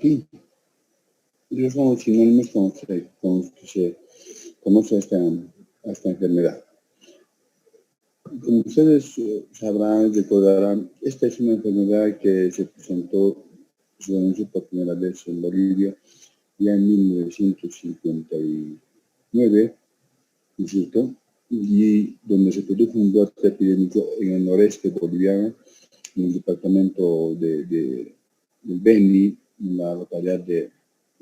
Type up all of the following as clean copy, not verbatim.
aquí. Esos son los sinónimos con los que se conoce esta enfermedad. Como ustedes sabrán, recordarán, esta es una enfermedad que se denunció por primera vez en Bolivia ya en 1959, ¿no es cierto? Y donde se produjo un brote epidémico en el noreste boliviano, en el departamento del Beni, en la localidad de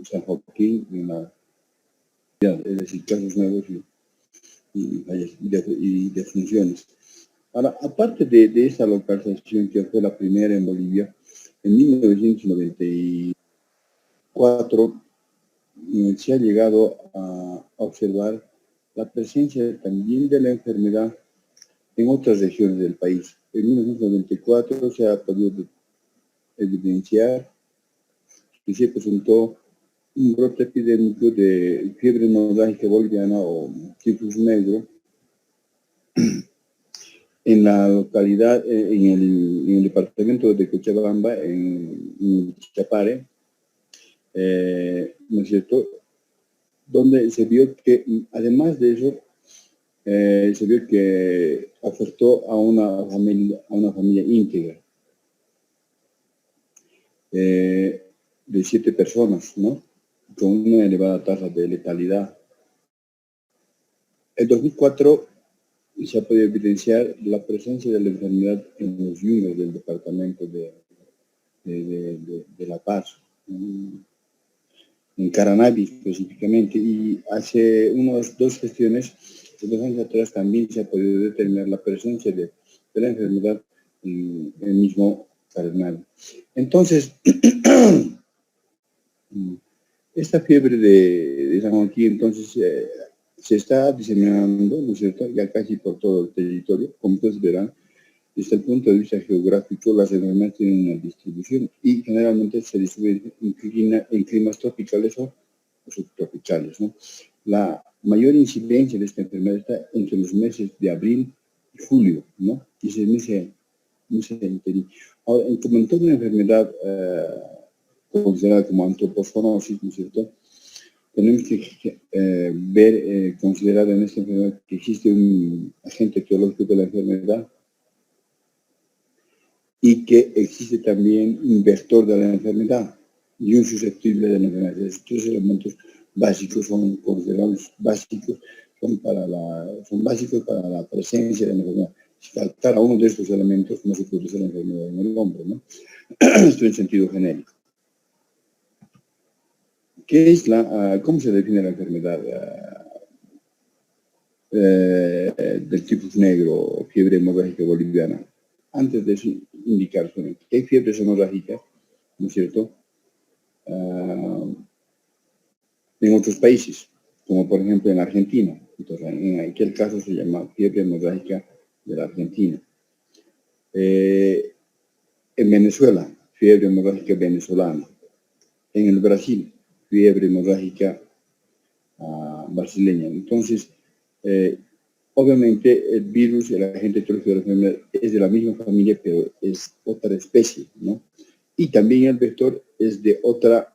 San Joaquín, es decir, casos nuevos y defunciones. Ahora, aparte de esta localización que fue la primera en Bolivia, en 1994 se ha llegado a observar la presencia también de la enfermedad en otras regiones del país. En 1994 se ha podido evidenciar que se presentó un brote epidémico de fiebre hemorrágica boliviana o tifus negro en la localidad, en el departamento de Cochabamba, en Chapare, ¿no es cierto?, donde se vio que, además de eso, se vio que afectó a una familia íntegra de 7 personas, ¿no?, con una elevada tasa de letalidad. En 2004 se ha podido evidenciar la presencia de la enfermedad en los yungas del departamento de La Paz, en Caranavi específicamente, y hace unas 2 gestiones, 2 años atrás, también se ha podido determinar la presencia de la enfermedad en el mismo Caranavi. Entonces, esta fiebre de San Joaquín, entonces, se está diseminando, ¿no es cierto?, ya casi por todo el territorio. Como ustedes verán, desde el punto de vista geográfico, las enfermedades tienen una distribución y generalmente se distribuyen en climas tropicales o subtropicales, ¿no? La mayor incidencia de esta enfermedad está entre los meses de abril y julio, ¿no? Y ese mes interino. Ahora, como en toda una enfermedad considerada como antropozoonosis, ¿no es cierto?, tenemos que considerar en esta enfermedad que existe un agente etiológico de la enfermedad y que existe también un vector de la enfermedad y un susceptible de la enfermedad. Estos 3 elementos básicos son considerados básicos, son básicos para la presencia de la enfermedad. Si faltara uno de estos elementos, no se produce la enfermedad en el hombre, ¿no? Esto en sentido genérico. ¿Cómo se define la enfermedad del tifus negro o fiebre hemorrágica boliviana? Antes de eso, indicar que hay fiebres hemorrágicas, ¿no es cierto?, en otros países, como por ejemplo en Argentina. Entonces, en aquel caso se llama fiebre hemorrágica de la Argentina. En Venezuela, fiebre hemorrágica venezolana. En el Brasil, fiebre hemorrágica brasileña. Entonces, obviamente el virus, el agente etiológico de la enfermedad es de la misma familia, pero es otra especie, ¿no? Y también el vector es de otra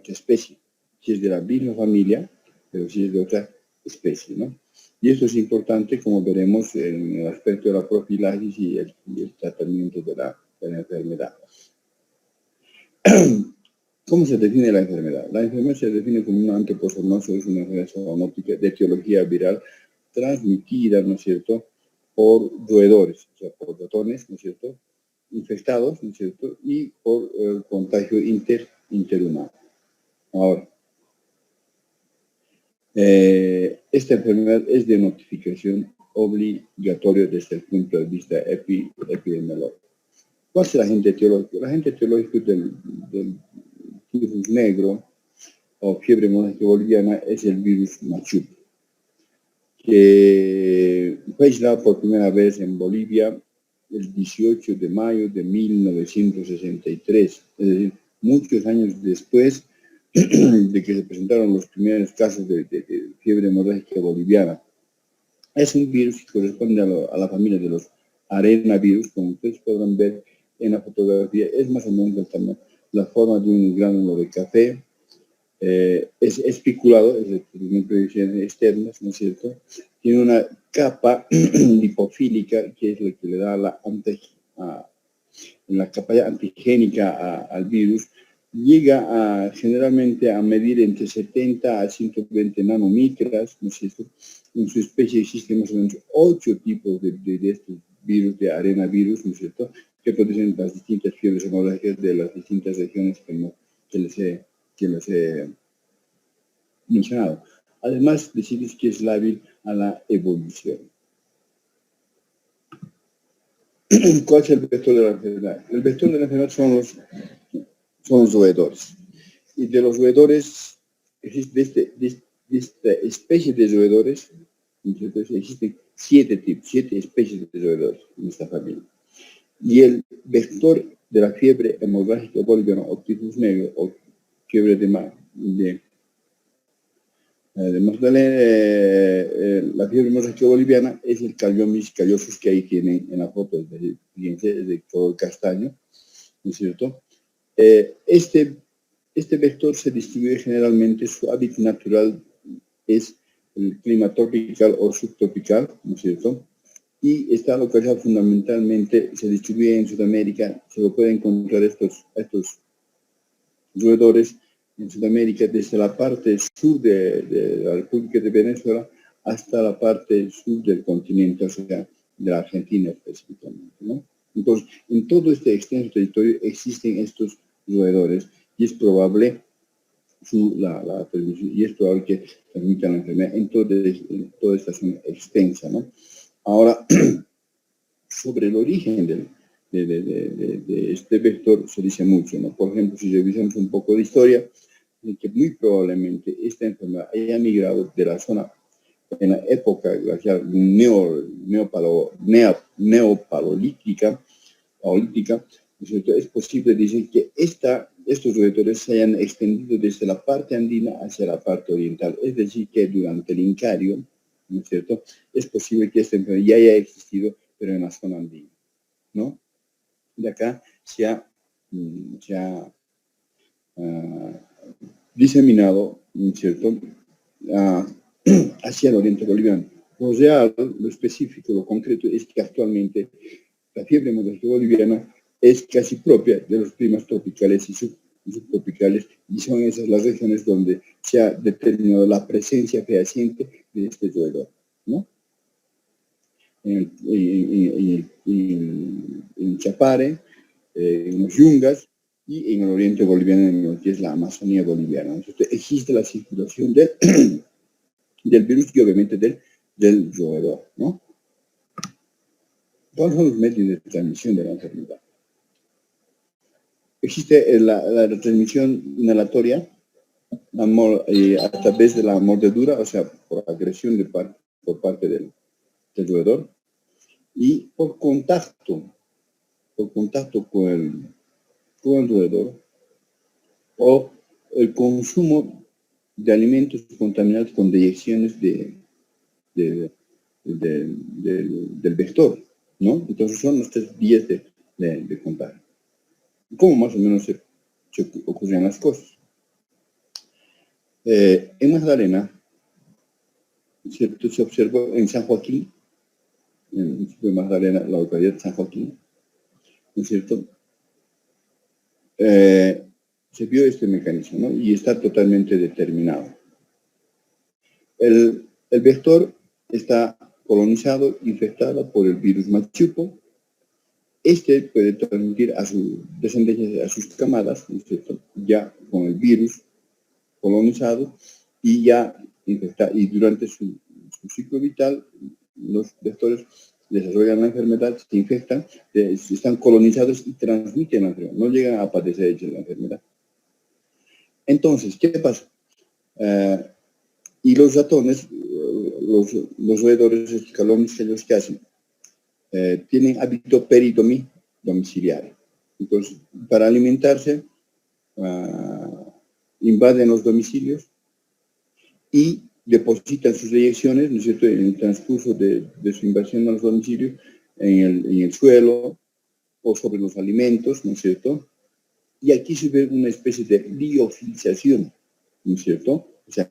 especie. Si es de la misma familia, pero si es de otra especie, ¿no? Y esto es importante, como veremos, en el aspecto de la profilaxis y el tratamiento de la enfermedad. ¿Cómo se define la enfermedad? La enfermedad se define como una antropozoonosis, es una enfermedad zoonótica de etiología viral transmitida, ¿no es cierto?, por roedores, o sea, por ratones, ¿no es cierto?, infectados, ¿no es cierto?, y por contagio interhumano. Ahora, esta enfermedad es de notificación obligatoria desde el punto de vista epidemiológico. ¿Cuál es el agente etiológico? El agente etiológico del tifus negro o fiebre hemorrágica boliviana es el virus machup, que fue aislado por primera vez en Bolivia el 18 de mayo de 1963, es decir, muchos años después de que se presentaron los primeros casos de fiebre hemorrágica boliviana. Es un virus que corresponde a la familia de los arenavirus, como ustedes podrán ver en la fotografía, es más o menos del tamaño la forma de un gránulo de café, es espiculado, es decir, tiene proyecciones externas, ¿no es cierto? Tiene una capa lipofílica, que es lo que le da la capa antigénica al virus, llega generalmente a medir entre 70 a 120 nanomicras, ¿no es cierto? En su especie existen más o menos 8 tipos de estos virus, de arenavirus, ¿no es cierto?, que producen las distintas fiebres hemorrágicas de las distintas regiones que les he mencionado. Además, decirles que es lábil a la evolución. ¿Cuál es el vector de la enfermedad? El vector de la enfermedad son los roedores. Y de los roedores, de esta especie de roedores, entonces existen 7 especies de roedores en esta familia. Y el vector de la fiebre hemorrágica boliviana o tifus negro o fiebre de Magdalena, la fiebre hemorrágica boliviana es el Calliomis callosus que ahí tienen en la foto, fíjense, es de color castaño, ¿no es cierto? Este vector se distribuye generalmente, su hábitat natural es el clima tropical o subtropical, ¿no es cierto? Y está localizado fundamentalmente, se distribuye en Sudamérica, se lo pueden encontrar estos roedores en Sudamérica, desde la parte sur de la República de Venezuela hasta la parte sur del continente, o sea, de la Argentina específicamente, ¿no? Entonces, en todo este extenso territorio existen estos roedores y es probable la transmisión, y es probable que transmitan la enfermedad en toda esta zona extensa, ¿no? Ahora, sobre el origen de este vector se dice mucho, ¿no? Por ejemplo, si revisamos un poco de historia, que muy probablemente esta enfermedad haya migrado de la zona en la época glacial neopalolítica, es posible decir que estos roedores se hayan extendido desde la parte andina hacia la parte oriental, es decir, que durante el Incario, ¿no es cierto?, es posible que esta enfermedad ya haya existido, pero en la zona andina, ¿no? De acá se ha diseminado, ¿no es cierto?, hacia el oriente boliviano. Lo real, lo específico, lo concreto es que actualmente la fiebre hemorrágica boliviana es casi propia de los climas tropicales y subtropicales, y son esas las regiones donde se ha determinado la presencia fehaciente de este roedor, ¿no? En Chapare, en los Yungas y en el oriente boliviano, en lo que es la Amazonía boliviana. Entonces, existe la circulación del virus y obviamente del roedor, ¿no? ¿Cuáles son los medios de transmisión de la enfermedad? Existe la transmisión inhalatoria a través de la mordedura, o sea, por agresión por parte del roedor, y por contacto con el roedor, o el consumo de alimentos contaminados con deyecciones del vector, ¿no? Entonces son las 3 vías de contagio. ¿Cómo más o menos se ocurren las cosas? En Magdalena, ¿cierto?, se observó en San Joaquín, en el municipio de Magdalena, la localidad de San Joaquín, ¿no es cierto?, se vio este mecanismo, ¿no?, y está totalmente determinado. El vector está colonizado, infectado por el virus machupo. Este puede transmitir a su descendencia, a sus camadas, ¿no es cierto?, ya con el virus colonizado y ya infectado, y durante su ciclo vital los vectores desarrollan la enfermedad, se infectan, están colonizados y transmiten la enfermedad, no llegan a padecer la enfermedad. Entonces, ¿qué pasa? Y los ratones, los roedores, los calones que ellos hacen, tienen hábito peridomiciliario. Entonces, para alimentarse, invaden los domicilios y depositan sus deyecciones, ¿no es cierto?, en el transcurso de su invasión a los domicilios, en el suelo o sobre los alimentos, ¿no es cierto?, y aquí se ve una especie de liofilización, ¿no es cierto? O sea,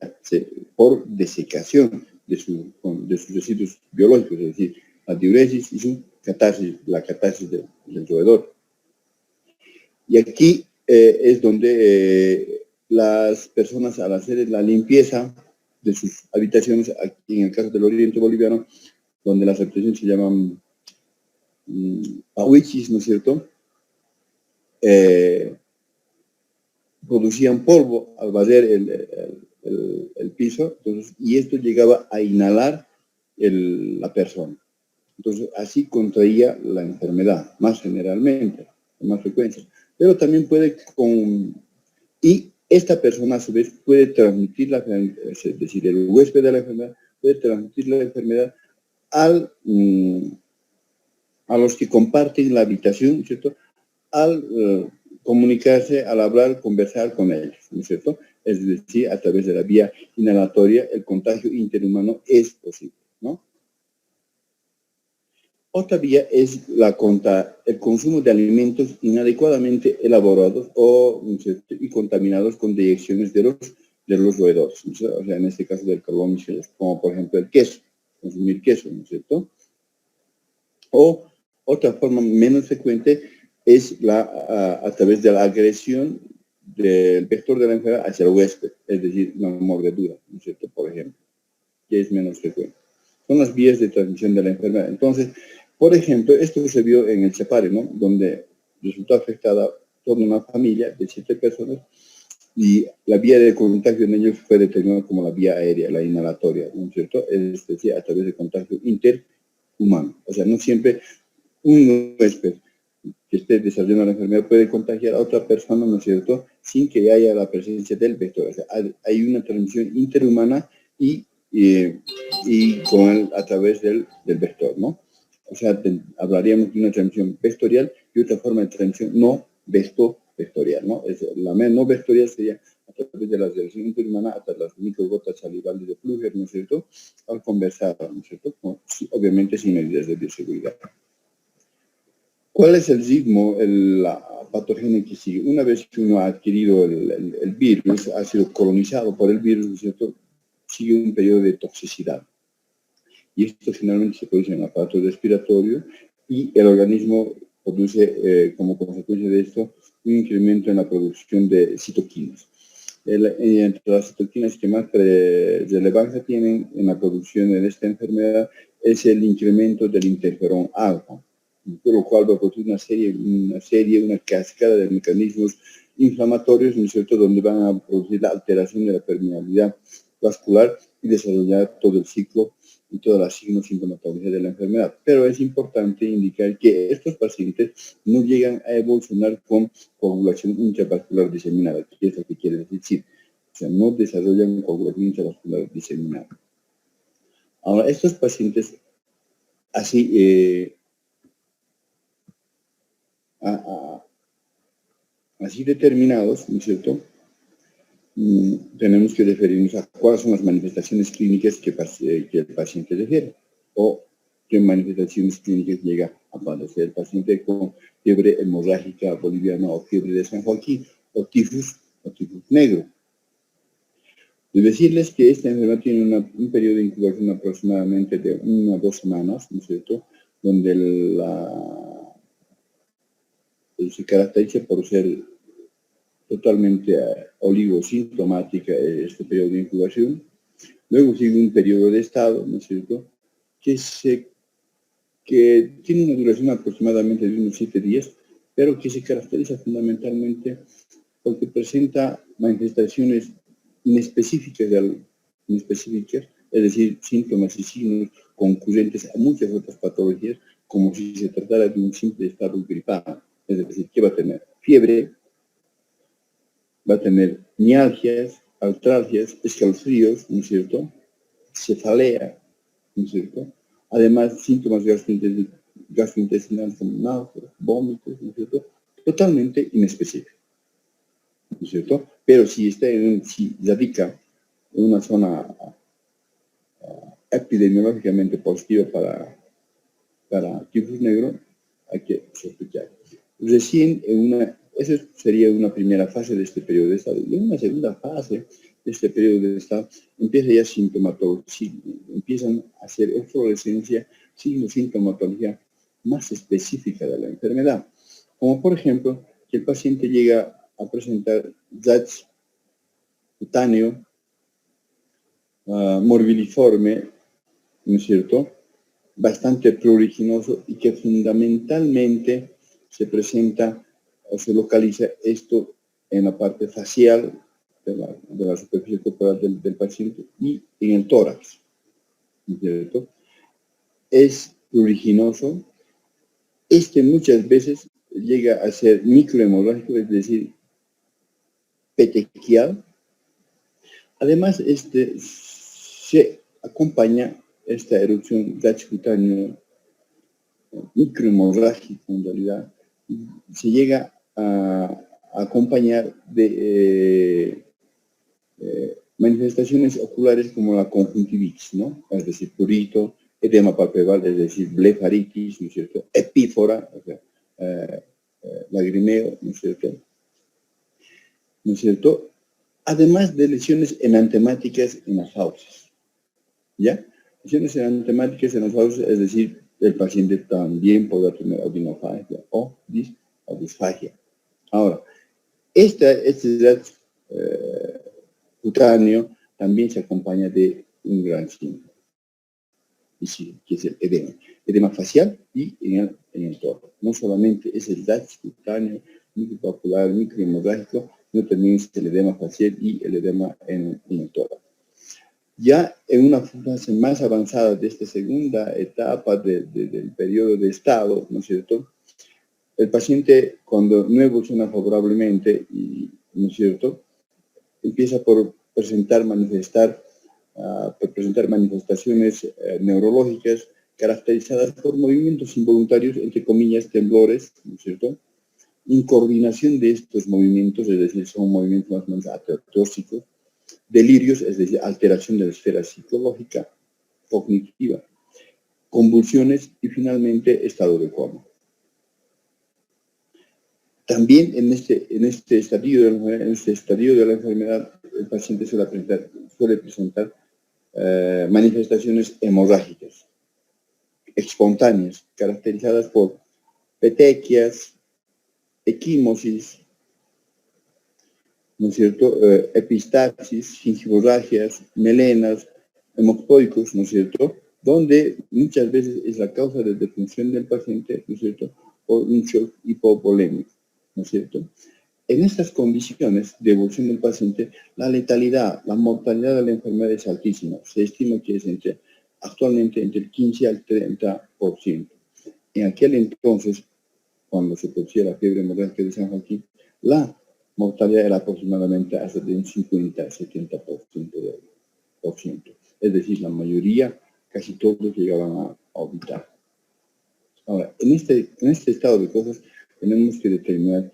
por desecación de sus residuos biológicos, es decir, la diuresis y su catarsis, la catarsis del roedor. Y aquí es donde las personas, al hacer la limpieza de sus habitaciones, aquí en el caso del oriente boliviano, donde las habitaciones se llaman pahuichis, ¿no es cierto? Producían polvo al barrer el piso, entonces, y esto llegaba a inhalar la persona. Entonces, así contraía la enfermedad, más generalmente, con más frecuencia. Pero también puede y esta persona a su vez puede transmitir la enfermedad, es decir, el huésped de la enfermedad puede transmitir la enfermedad a los que comparten la habitación, ¿cierto? Al comunicarse, al hablar, conversar con ellos, ¿no es cierto? Es decir, a través de la vía inhalatoria, el contagio interhumano es posible, ¿no? Otra vía es el consumo de alimentos inadecuadamente elaborados y contaminados con deyecciones de los roedores, ¿no? O sea, en este caso del carbón, como por ejemplo el queso, consumir queso, ¿no es cierto? O otra forma menos frecuente es a través de la agresión del vector de la enfermedad hacia el huésped, es decir, una mordedura, ¿no es cierto? Por ejemplo, que es menos frecuente. Son las vías de transmisión de la enfermedad. Entonces, por ejemplo, esto se vio en el Chapare, ¿no? Donde resultó afectada toda una familia de 7 personas y la vía de contagio en ellos fue determinada como la vía aérea, la inhalatoria, ¿no es cierto? Es decir, a través de contagio interhumano. O sea, no siempre un huésped que esté desarrollando la enfermedad puede contagiar a otra persona, ¿no es cierto?, sin que haya la presencia del vector. O sea, hay una transmisión interhumana y a través del vector, ¿no? O sea, hablaríamos de una transmisión vectorial y otra forma de transmisión no vectorial, ¿no? La no vectorial sería a través de la relación interhumana, hasta las microgotas salivales de Flügger, ¿no es cierto?, al conversar, ¿no es cierto?, obviamente sin medidas de bioseguridad. ¿Cuál es el ritmo, la patogenia que sigue? Una vez que uno ha adquirido el virus, ha sido colonizado por el virus, ¿no es cierto?, sigue un periodo de toxicidad. Y esto generalmente se produce en el aparato respiratorio y el organismo produce, como consecuencia de esto, un incremento en la producción de citoquinas. Entre las citoquinas que más relevancia tienen en la producción de esta enfermedad es el incremento del interferón alfa, por lo cual va a producir una cascada de mecanismos inflamatorios, ¿no es cierto?, donde van a producir la alteración de la permeabilidad vascular y desarrollar todo el ciclo y todas las signos sintomatología de la enfermedad. Pero es importante indicar que estos pacientes no llegan a evolucionar con coagulación intravascular diseminada, que es lo que quiere decir. O sea, no desarrollan coagulación intravascular diseminada. Ahora, estos pacientes así, así determinados, ¿no es cierto?, tenemos que referirnos a cuáles son las manifestaciones clínicas que el paciente refiere o qué manifestaciones clínicas llega a padecer el paciente con fiebre hemorrágica boliviana o fiebre de San Joaquín o tifus negro. De decirles que esta enfermedad tiene un periodo de incubación aproximadamente de 1 a 2 semanas, ¿no es cierto?, donde se caracteriza por ser totalmente oligosintomática este periodo de incubación. Luego sigue un periodo de estado, ¿no es cierto?, que tiene una duración aproximadamente de unos 7 días, pero que se caracteriza fundamentalmente porque presenta manifestaciones inespecíficas, es decir, síntomas y signos concurrentes a muchas otras patologías, como si se tratara de un simple estado gripal. Es decir, que va a tener fiebre, va a tener mialgias, artralgias, escalofríos, ¿no es cierto?, cefalea, ¿no es cierto?, además síntomas gastrointestinales como náuseas, vómitos, ¿no es cierto?, totalmente inespecíficos, ¿no es cierto?, pero si radica en una zona epidemiológicamente positiva para tifus negro, hay que sospechar. Recién Esa sería una primera fase de este periodo de estado. Y en una segunda fase de este periodo de estado empieza ya sintomatología, empiezan a hacer eflorescencia, signos, sintomatología más específica de la enfermedad. Como por ejemplo, que el paciente llega a presentar RATS cutáneo, morbiliforme, ¿no es cierto?, bastante pruriginoso y que fundamentalmente se presenta o se localiza esto en la parte facial de la superficie corporal del paciente y en el tórax, ¿no es cierto? Es pruriginoso. Muchas veces llega a ser microhemorrágico, es decir, petequial. Además, se acompaña esta erupción cutáneo microhemorrágica, en realidad, se llega a acompañar de manifestaciones oculares como la conjuntivitis, ¿no? Es decir, prurito, edema palpebral, es decir, blefaritis, ¿no es cierto? Epífora, o sea, lagrimeo, ¿no es cierto? ¿No es cierto? Además de lesiones enantemáticas en las fauces, ¿ya? Lesiones enantemáticas en las fauces, es decir, el paciente también podrá tener odinofagia o disfagia. Ahora, este cutáneo también se acompaña de un gran síntoma, que es el edema facial y en el tórax. No solamente es el DAX cutáneo, micropapular, microhemorrágico, sino también es el edema facial y el edema en el tórax. Ya en una fase más avanzada de esta segunda etapa del periodo de estado, ¿no es cierto?, el paciente, cuando no evoluciona favorablemente, ¿no es cierto?, empieza por presentar manifestaciones neurológicas caracterizadas por movimientos involuntarios, entre comillas, temblores, ¿no es cierto?, incoordinación de estos movimientos, es decir, son movimientos más o menos ateróxicos, delirios, es decir, alteración de la esfera psicológica, cognitiva, convulsiones y finalmente estado de coma. También en este estadio de la enfermedad, el paciente suele presentar manifestaciones hemorrágicas, espontáneas, caracterizadas por petequias, equimosis, ¿no es cierto?, epistaxis, gingivorragias, melenas, hemoctoicos, ¿no es cierto?, donde muchas veces es la causa de defunción del paciente, ¿no es cierto?, por un shock hipovolémico, ¿no es cierto? En estas condiciones de evolución del paciente, la letalidad, la mortalidad de la enfermedad es altísima. Se estima que es actualmente entre el 15 al 30%. En aquel entonces, cuando se producía la fiebre hemorrágica de San Joaquín, la mortalidad era aproximadamente hasta de un 50-70%. Es decir, la mayoría, casi todos llegaban a orbitar. Ahora, en este estado de cosas, tenemos que determinar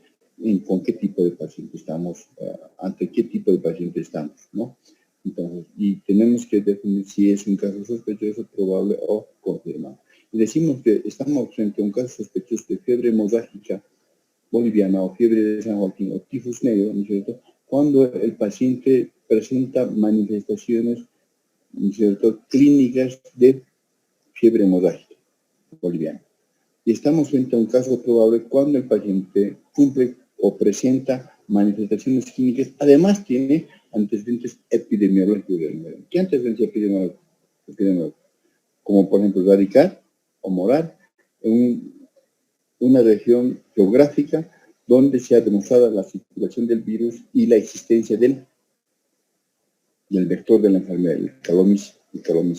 con qué tipo de paciente estamos, ante qué tipo de paciente estamos, ¿no? Entonces, y tenemos que definir si es un caso sospechoso, probable o confirmado. Y decimos que estamos frente a un caso sospechoso de fiebre hemorrágica boliviana o fiebre de San Joaquín o tifus negro, ¿no es cierto?, cuando el paciente presenta manifestaciones, ¿no es cierto?, clínicas de fiebre hemorrágica boliviana. Y estamos frente a un caso probable cuando el paciente cumple o presenta manifestaciones clínicas, además tiene antecedentes epidemiológicos. ¿Qué antecedentes epidemiológicos? Como por ejemplo radicar o morar en una región geográfica donde se ha demostrado la circulación del virus y la existencia del vector de la enfermedad, el calomis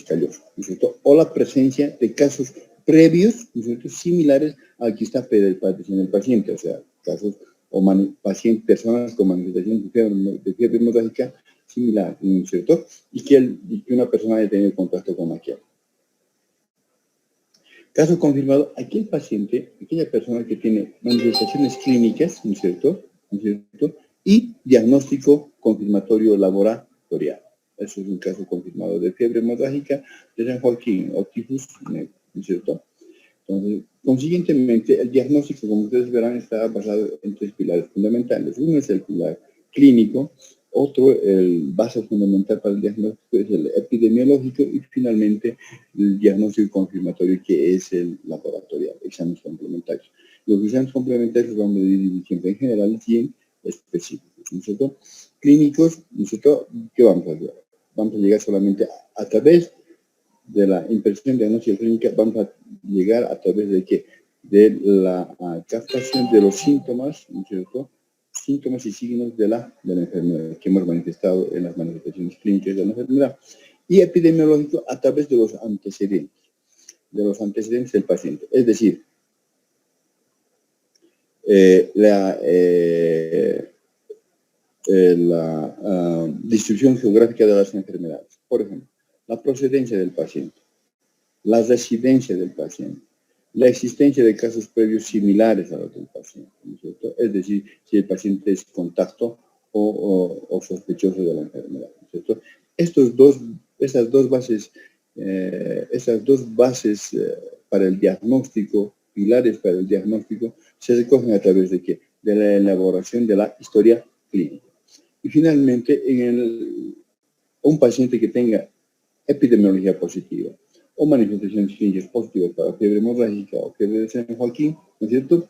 calloso, ¿no es cierto?, o la presencia de casos previos, ¿no es cierto?, similares al que está padeciendo el paciente, o sea, casos o personas con manifestación de fiebre hemorrágica similar, ¿no es cierto?, y que una persona haya tenido contacto con aquel. Caso confirmado, aquella persona que tiene manifestaciones clínicas, ¿no es cierto?, y diagnóstico confirmatorio laboratorial. Eso es un caso confirmado de fiebre hemorrágica de San Joaquín o tifus negro, ¿no es cierto? Entonces, consiguientemente, el diagnóstico, como ustedes verán, está basado en tres pilares fundamentales. Uno es el pilar clínico, otro, el base fundamental para el diagnóstico es el epidemiológico y finalmente el diagnóstico confirmatorio, que es el laboratorial, exámenes complementarios. Los exámenes complementarios vamos a dividir siempre en generales y en específicos, ¿no es cierto? Clínicos, ¿no es cierto? ¿Qué vamos a hacer? Vamos a llegar solamente a través de la impresión diagnóstica clínica, vamos a llegar a través de qué? De la captación de los síntomas, ¿no es cierto? Síntomas y signos de la enfermedad que hemos manifestado en las manifestaciones clínicas de la enfermedad. Y epidemiológico a través de los antecedentes del paciente. Es decir, la distribución geográfica de las enfermedades. Por ejemplo, la procedencia del paciente, la residencia del paciente, la existencia de casos previos similares a los del paciente, ¿no es cierto? Es decir, si el paciente es contacto o sospechoso de la enfermedad, ¿no es cierto? Esas dos bases para el diagnóstico, pilares para el diagnóstico, se recogen a través de ¿qué? De la elaboración de la historia clínica. Y finalmente, un paciente que tenga epidemiología positiva o manifestaciones clínicas positivas para fiebre hemorrágica o fiebre de San Joaquín, ¿no es cierto?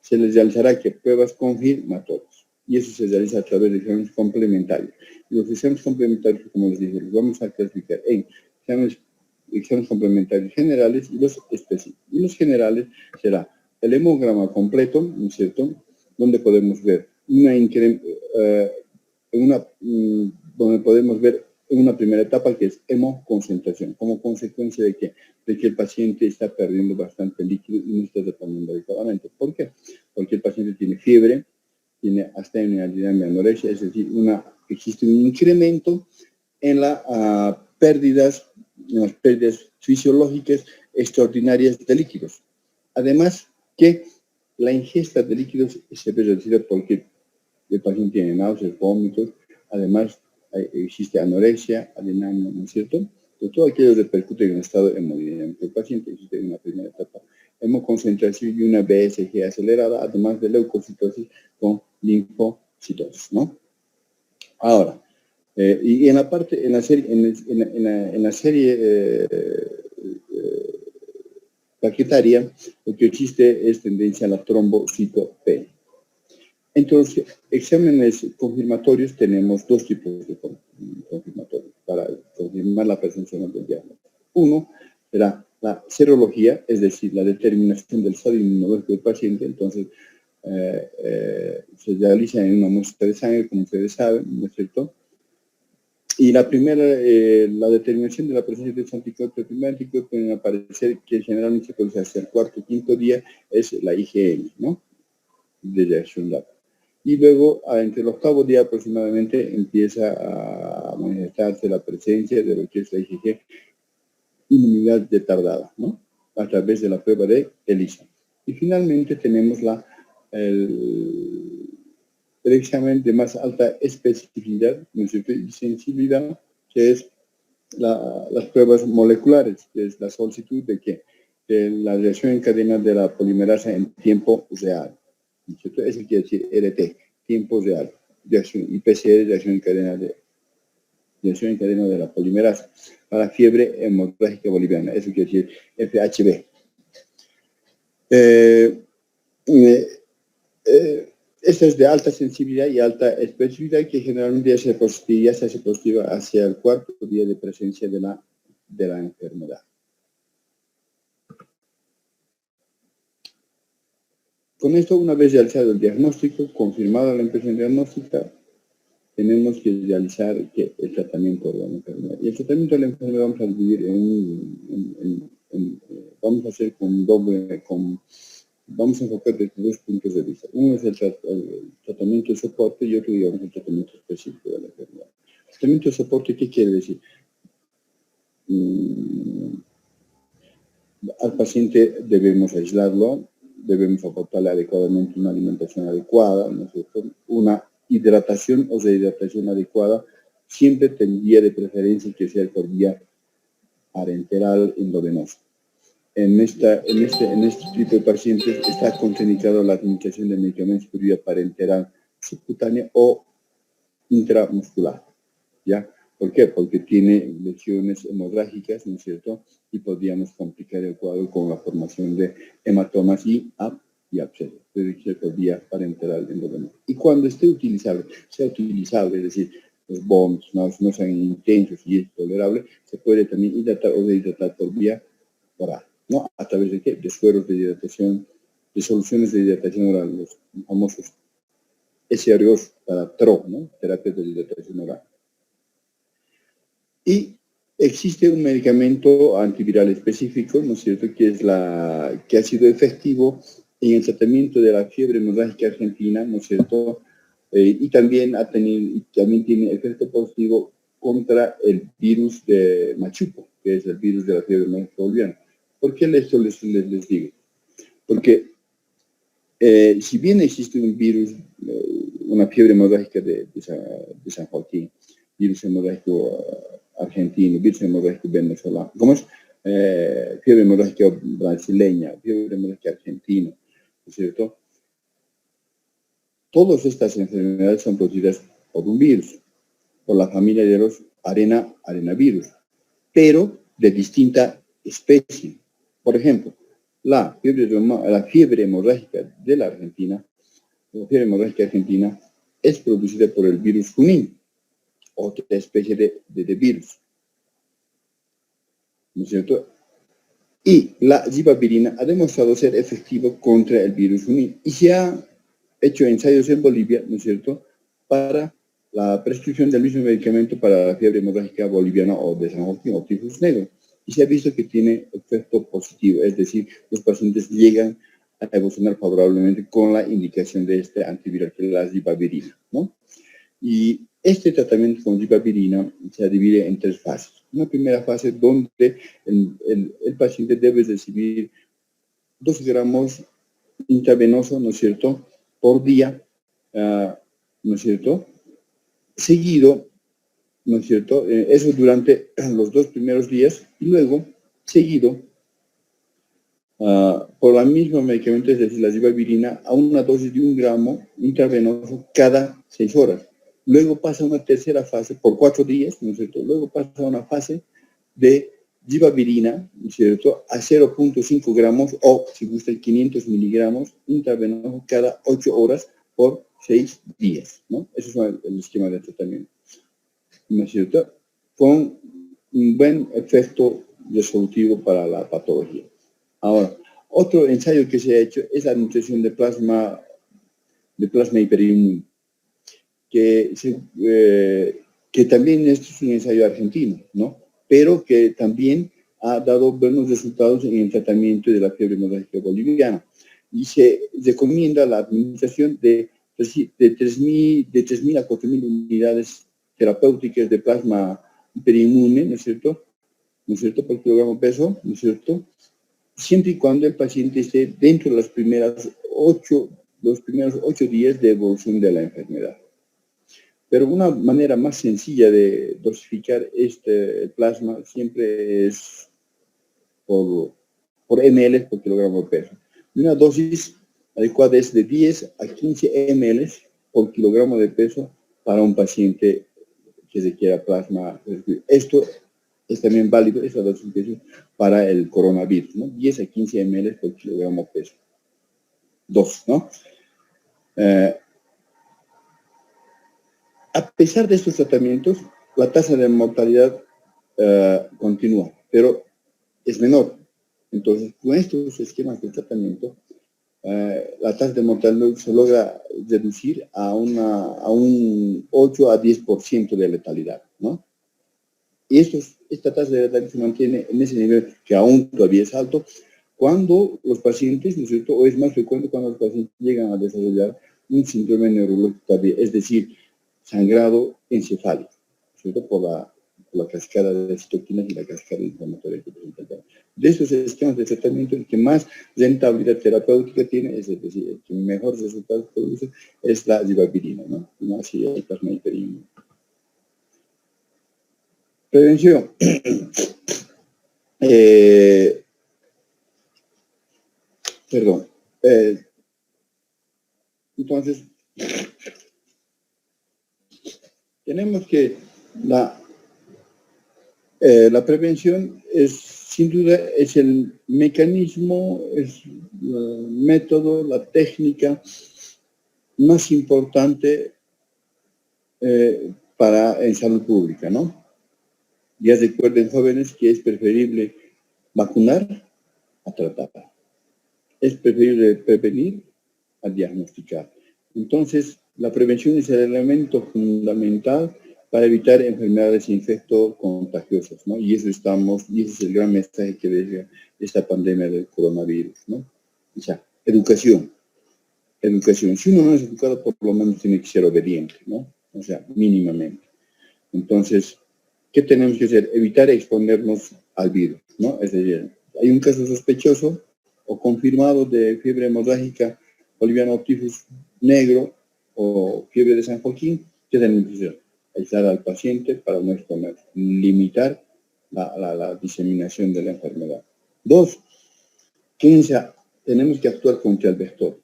Se les realizará que pruebas confirmatorias. Y eso se realiza a través de exámenes complementarios. Y los exámenes complementarios, como les dije, los vamos a clasificar en exámenes complementarios generales y los específicos. Y los generales será el hemograma completo, ¿no es cierto? Donde podemos ver donde podemos ver en una primera etapa que es hemoconcentración, como consecuencia de que el paciente está perdiendo bastante líquido y no está respondiendo adecuadamente. ¿Por qué? Porque el paciente tiene fiebre, tiene astenia, dinamia, anorexia, es decir, existe un incremento en las pérdidas fisiológicas extraordinarias de líquidos. Además que la ingesta de líquidos se ve reducida porque el paciente tiene náuseas, vómitos, además existe anorexia, adinamia, ¿no es cierto? Entonces, todo aquello repercute en el estado hemodinámico del paciente. Existe una primera etapa hemoconcentración y una BSG acelerada, además de leucocitosis con linfocitosis, ¿no? Ahora, y en la serie plaquetaria, lo que existe es tendencia a la trombocitopenia. Entonces, exámenes confirmatorios tenemos dos tipos de confirmatorios para confirmar la presencia del diagnóstico. Uno será la serología, es decir, la determinación del estado inmunológico del paciente. Entonces, se realiza en una muestra de sangre, como ustedes saben, ¿no es cierto? Y la primera, la determinación de la presencia de estos anticuerpos, el primer anticuerpo pueden aparecer, que generalmente se produce hacia el cuarto o quinto día, es la IgM, ¿no? De reacción rápida. Y luego, entre el octavo día aproximadamente, empieza a manifestarse la presencia de lo que es la IgG, inmunidad retardada, ¿no? A través de la prueba de ELISA. Y finalmente tenemos el examen de más alta especificidad, ¿no es cierto? Y sensibilidad, que es las pruebas moleculares, que es la solicitud de la reacción en cadena de la polimerasa en tiempo real. ¿Cierto? Eso quiere decir RT, tiempo real, reacción, y PCR, reacción en cadena de la polimerasa, para fiebre hemorrágica boliviana, eso quiere decir FHB. Esta es de alta sensibilidad y alta especificidad, que generalmente ya se hace positiva hacia el cuarto día de presencia de la enfermedad. Con esto, una vez realizado el diagnóstico, confirmada la impresión diagnóstica, tenemos que realizar el tratamiento de la enfermedad. Y el tratamiento de la enfermedad vamos a dividir vamos a hacer vamos a enfocar desde dos puntos de vista. Uno es el tratamiento de soporte y otro, digamos, el tratamiento específico de la enfermedad. El tratamiento de soporte, ¿qué quiere decir? Al paciente debemos aislarlo, debemos aportarle adecuadamente una alimentación adecuada, ¿no es cierto? Una hidratación o rehidratación adecuada, siempre tendría de preferencia que sea por vía parenteral endovenosa. en este tipo de pacientes está contraindicado la administración de medicamentos por vía parenteral subcutánea o intramuscular, ¿ya? ¿Por qué? Porque tiene lesiones hemorrágicas, ¿no es cierto? Y podríamos complicar el cuadro con la formación de hematomas y abscesos, por vía parenteral endodérmica. Y cuando esté utilizable, sea utilizable, es decir, los vómitos no sean intensos y es tolerable, se puede también hidratar o deshidratar por vía oral, ¿no? ¿A través de qué? De sueros de hidratación, de soluciones de hidratación oral, los famosos SROs para TRO, ¿no? Terapia de hidratación oral. Y existe un medicamento antiviral específico, ¿no es cierto?, que ha sido efectivo en el tratamiento de la fiebre hemorrágica argentina, ¿no es cierto?, y también tiene efecto positivo contra el virus de Machupo, que es el virus de la fiebre hemorrágica boliviana. ¿Por qué esto les digo? Porque si bien existe un virus, una fiebre hemorrágica de San Joaquín, virus hemorrágico argentino, virus hemorrágico venezolano, ¿cómo es? Fiebre hemorrágica brasileña, fiebre hemorrágica argentina, ¿no es cierto? Todas estas enfermedades son producidas por un virus, por la familia de los arenavirus, pero de distinta especie. Por ejemplo, la fiebre hemorrágica de la Argentina, la fiebre hemorrágica argentina, es producida por el virus Junín, otra especie de virus, ¿no es cierto? Y la ribavirina ha demostrado ser efectivo contra el virus Junín y se ha hecho ensayos en Bolivia, ¿no es cierto?, para la prescripción del mismo medicamento para la fiebre hemorrágica boliviana o de San Joaquín o tifus negro. Y se ha visto que tiene efecto positivo, es decir, los pacientes llegan a evolucionar favorablemente con la indicación de este antiviral, que es la ribavirina, ¿no? Y este tratamiento con ribavirina se divide en 3 fases. Una primera fase donde el paciente debe recibir 2 gramos intravenoso, ¿no es cierto?, por día, ¿no es cierto?, seguido, ¿no es cierto?, eso durante los 2 primeros días, y luego seguido por la misma medicamento, es decir, la ribavirina, a una dosis de 1 gramo intravenoso cada 6 horas. Luego pasa a una tercera fase por 4 días, ¿no es cierto?, luego pasa a una fase de ribavirina, ¿no es cierto?, a 0.5 gramos o, si gusta, 500 miligramos intravenoso cada 8 horas por 6 días, ¿no? Ese es el esquema de tratamiento, ¿no es cierto?, con un buen efecto resolutivo para la patología. Ahora, otro ensayo que se ha hecho es la nutrición de plasma hiperinmune, que también es un ensayo argentino, ¿no?, pero que también ha dado buenos resultados en el tratamiento de la fiebre hemorrágica boliviana. Y se recomienda la administración de 3.000 a 4.000 unidades terapéuticas de plasma hiperinmune, ¿no es cierto?, por kilogramo peso, ¿no es cierto?, siempre y cuando el paciente esté dentro de los primeros 8 días de evolución de la enfermedad. Pero una manera más sencilla de dosificar este plasma siempre es por ml por kilogramo de peso. Y una dosis adecuada es de 10 a 15 ml por kilogramo de peso para un paciente que requiera plasma. Esto es también válido, esa dosis para el coronavirus, ¿no? 10 a 15 ml por kilogramo de peso. 2, ¿no? A pesar de estos tratamientos, la tasa de mortalidad continúa, pero es menor. Entonces, con estos esquemas de tratamiento, la tasa de mortalidad se logra reducir a un 8 a 10% de letalidad, ¿no? Y esta tasa de letalidad se mantiene en ese nivel, que aún todavía es alto, cuando los pacientes, ¿no es cierto?, o es más frecuente cuando los pacientes llegan a desarrollar un síndrome neurológico tardío, es decir, sangrado encefálico, ¿cierto?, por la cascada de citoquinas y la cascada inflamatoria que presenta. De estos esquemas de tratamiento, el que más rentabilidad terapéutica tiene, es decir, el que mejor resultados produce, es la ribavirina, ¿no? No así el plasma hiperinmune. Prevención. Perdón. Entonces, tenemos que la prevención es, sin duda, es el mecanismo, es el método, la técnica más importante en salud pública, ¿no? Ya recuerden, jóvenes, que es preferible vacunar a tratar. Es preferible prevenir a diagnosticar. Entonces, la prevención es el elemento fundamental para evitar enfermedades infecto-contagiosas, ¿no? Y ese es el gran mensaje que deja esta pandemia del coronavirus, ¿no? O sea, educación. Educación. Si uno no es educado, por lo menos tiene que ser obediente, ¿no? O sea, mínimamente. Entonces, ¿qué tenemos que hacer? Evitar exponernos al virus, ¿no? Es decir, hay un caso sospechoso o confirmado de fiebre hemorrágica boliviana tifus negro o fiebre de San Joaquín. ¿Qué tenemos que hacer? Aislar al paciente para no exponer, limitar la diseminación de la enfermedad. Dos, tenemos que actuar contra el vector.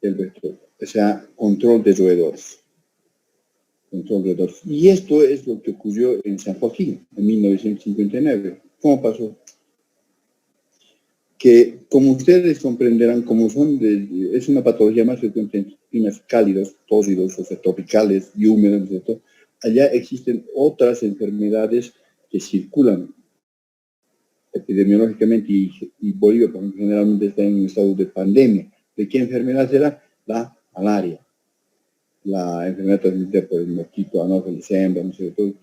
O sea, control de roedores. Y esto es lo que ocurrió en San Joaquín en 1959. ¿Cómo pasó? Que, como ustedes comprenderán, es una patología más frecuente en climas cálidos, tóxidos, o sea, tropicales y húmedos, ¿cierto? Allá existen otras enfermedades que circulan epidemiológicamente y Bolivia, por ejemplo, generalmente está en un estado de pandemia. ¿De qué enfermedad será? La malaria. La enfermedad transmitida por el mosquito Anopheles hembra, ¿no es cierto?,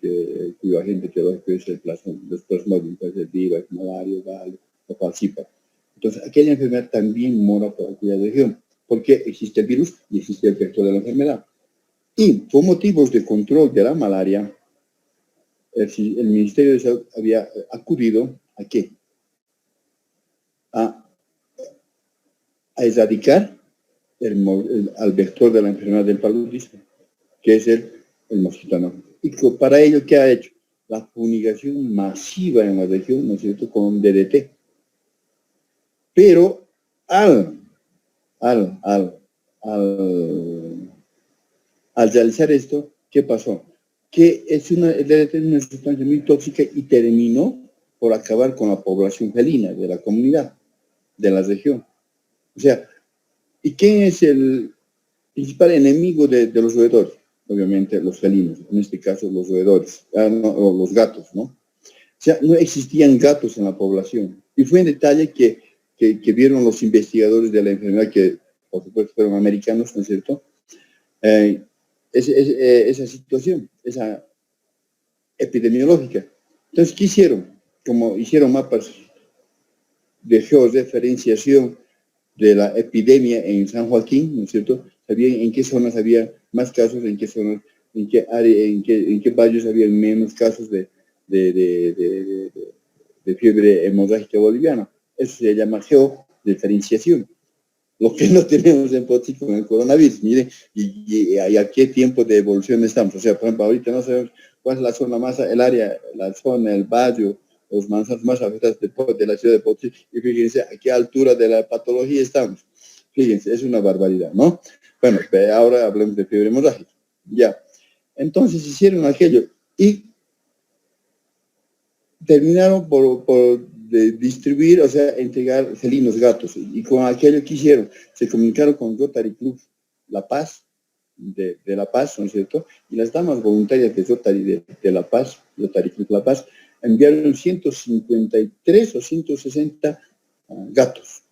cuyo agente etiológico es los plasmodium, puede ser viva, malaria, gale o falciparum. Entonces, aquella enfermedad también mora por aquella región, porque existe el virus y existe el vector de la enfermedad. Y por motivos de control de la malaria, el Ministerio de Salud había acudido ¿a qué? A erradicar al vector de la enfermedad del paludismo, que es el mosquito anófilo. Y para ello, ¿qué ha hecho? La fumigación masiva en la región, ¿no es cierto?, con DDT. Pero al realizar esto, ¿qué pasó? Que el DDT es una sustancia muy tóxica y terminó por acabar con la población felina de la comunidad, de la región. O sea, ¿y quién es el principal enemigo de los roedores? Obviamente los felinos, en este caso los roedores, o los gatos, ¿no? O sea, no existían gatos en la población. Y fue en detalle que vieron los investigadores de la enfermedad, que por supuesto fueron americanos, ¿no es cierto? Esa situación, esa epidemiológica. Entonces, ¿qué hicieron? Como hicieron mapas de georreferenciación de la epidemia en San Joaquín, ¿no es cierto? Sabían en qué zonas había más casos, en qué zonas, en qué área, en qué barrios había menos casos de fiebre hemorrágica boliviana. Eso se llama georreferenciación. Lo que no tenemos en Potosí con el coronavirus, miren, y a qué tiempo de evolución estamos. O sea, por ejemplo, ahorita no sabemos cuál es la zona más, el área, la zona, el barrio, los manzanos más afectados de la ciudad de Potosí, y fíjense a qué altura de la patología estamos. Fíjense, es una barbaridad, ¿no? Bueno, ahora hablemos de fiebre hemorrágica. Ya. Entonces hicieron aquello y terminaron por distribuir, o sea, entregar felinos, gatos, y con aquello que hicieron, se comunicaron con Rotary Club La Paz, de La Paz, ¿no es cierto? Y las damas voluntarias de Rotary de La Paz, Rotary Club La Paz, enviaron 153 o 160 gatos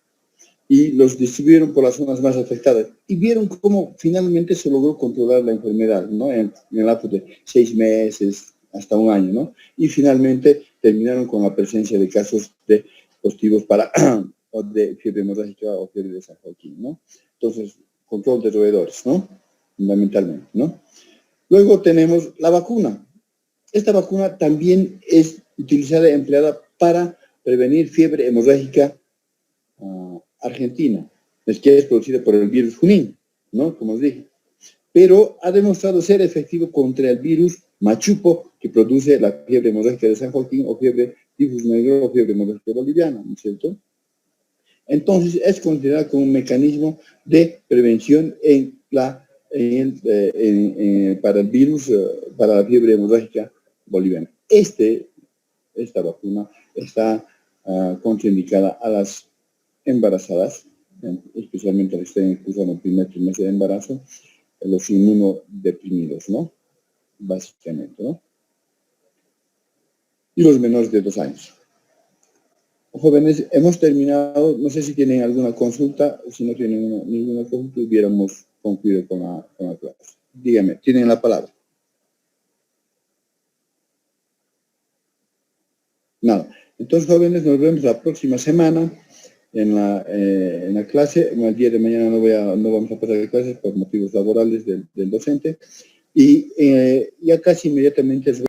y los distribuyeron por las zonas más afectadas y vieron cómo finalmente se logró controlar la enfermedad, ¿no? En el lapso de 6 meses hasta un año, ¿no? Y finalmente terminaron con la presencia de casos positivos de fiebre hemorrágica o fiebre de San Joaquín, ¿no? Entonces, control de roedores, ¿no? Fundamentalmente, ¿no? Luego tenemos la vacuna. Esta vacuna también es empleada para prevenir fiebre hemorrágica argentina, es que es producida por el virus Junín, ¿no? Como os dije. Pero ha demostrado ser efectivo contra el virus machupo, que produce la fiebre hemorrágica de San Joaquín, o fiebre tifus negro, o fiebre hemorrágica boliviana, ¿no es cierto? Entonces, es considerado como un mecanismo de prevención para el virus, para la fiebre hemorrágica boliviana. Esta vacuna está contraindicada a las embarazadas, especialmente a las que estén cursando el primer trimestre de embarazo, los inmunodeprimidos, ¿no? Básicamente, ¿no? Y los menores de 2 años. Jóvenes, hemos terminado, no sé si tienen alguna consulta, si no tienen ninguna consulta, hubiéramos concluido con la clase. Dígame, tienen la palabra. Nada. Entonces, jóvenes, nos vemos la próxima semana en la clase. El día de mañana no vamos a pasar de clases por motivos laborales del docente. Y ya casi inmediatamente